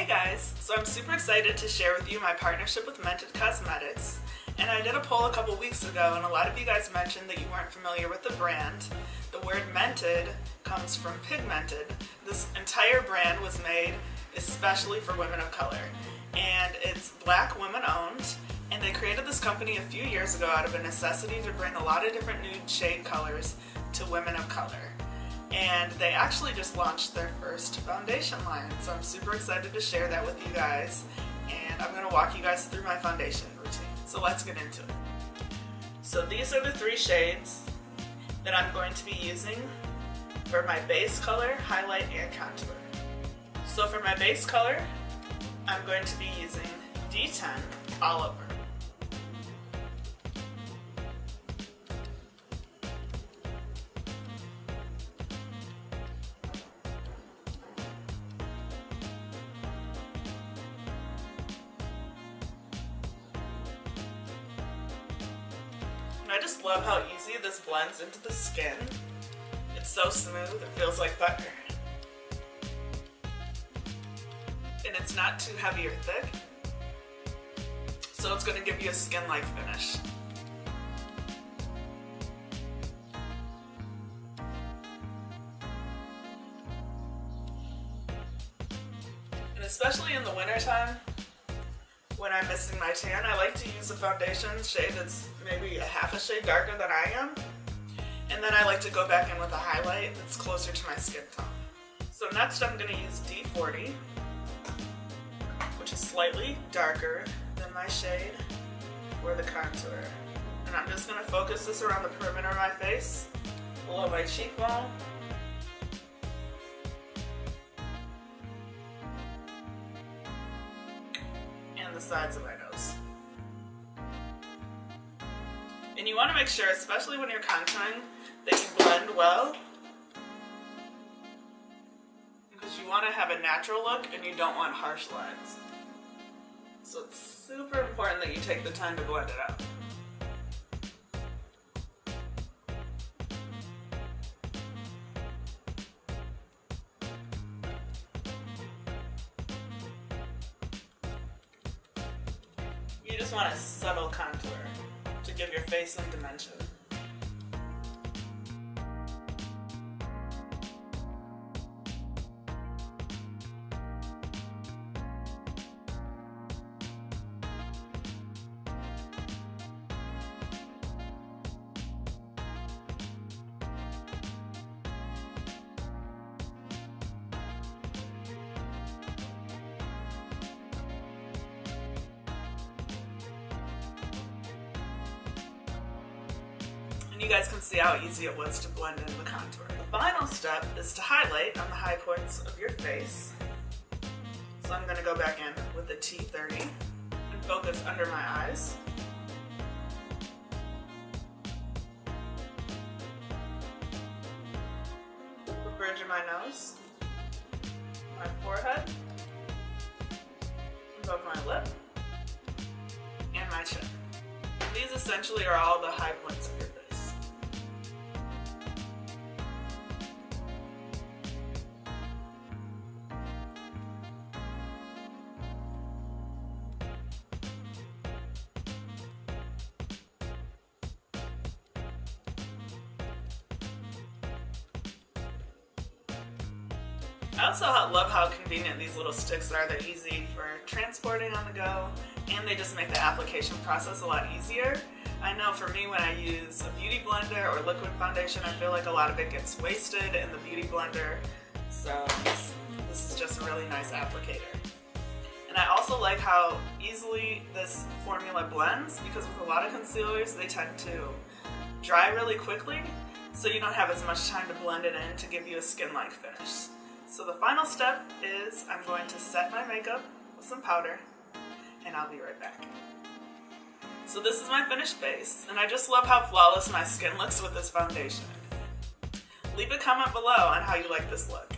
Hey guys, so I'm super excited to share with you my partnership with Mented Cosmetics. And I did a poll a couple weeks ago and a lot of you guys mentioned that you weren't familiar with the brand. The word mented comes from pigmented. This entire brand was made especially for women of color. And it's Black women owned. And they created this company a few years ago out of a necessity to bring a lot of different nude shade colors to women of color. And they actually just launched their first foundation line, so I'm super excited to share that with you guys. And I'm going to walk you guys through my foundation routine. So let's get into it. So these are the three shades that I'm going to be using for my base color, highlight, and contour. So for my base color, I'm going to be using D10 all over. I just love how easy this blends into the skin. It's so smooth, it feels like butter. And it's not too heavy or thick, so it's going to give you a skin-like finish. And especially in the wintertime, when I'm missing my tan, I like to use a foundation shade that's maybe a half a shade darker than I am. And then I like to go back in with a highlight that's closer to my skin tone. So next I'm going to use D40, which is slightly darker than my shade for the contour. And I'm just going to focus this around the perimeter of my face, below my cheekbone, the sides of my nose. And you want to make sure, especially when you're contouring, that you blend well, because you want to have a natural look and you don't want harsh lines. So it's super important that you take the time to blend it out. You just want a subtle contour to give your face some dimension. You guys can see how easy it was to blend in the contour. The final step is to highlight on the high points of your face. So I'm going to go back in with the T30 and focus under my eyes. The bridge of my nose, my forehead, above my lip, and my chin. These essentially are all the high points of your face. I also love how convenient these little sticks are. They're easy for transporting on the go, and they just make the application process a lot easier. I know for me, when I use a beauty blender or liquid foundation, I feel like a lot of it gets wasted in the beauty blender, so this is just a really nice applicator. And I also like how easily this formula blends, because with a lot of concealers, they tend to dry really quickly, so you don't have as much time to blend it in to give you a skin-like finish. So the final step is I'm going to set my makeup with some powder, and I'll be right back. So this is my finished face, and I just love how flawless my skin looks with this foundation. Leave a comment below on how you like this look.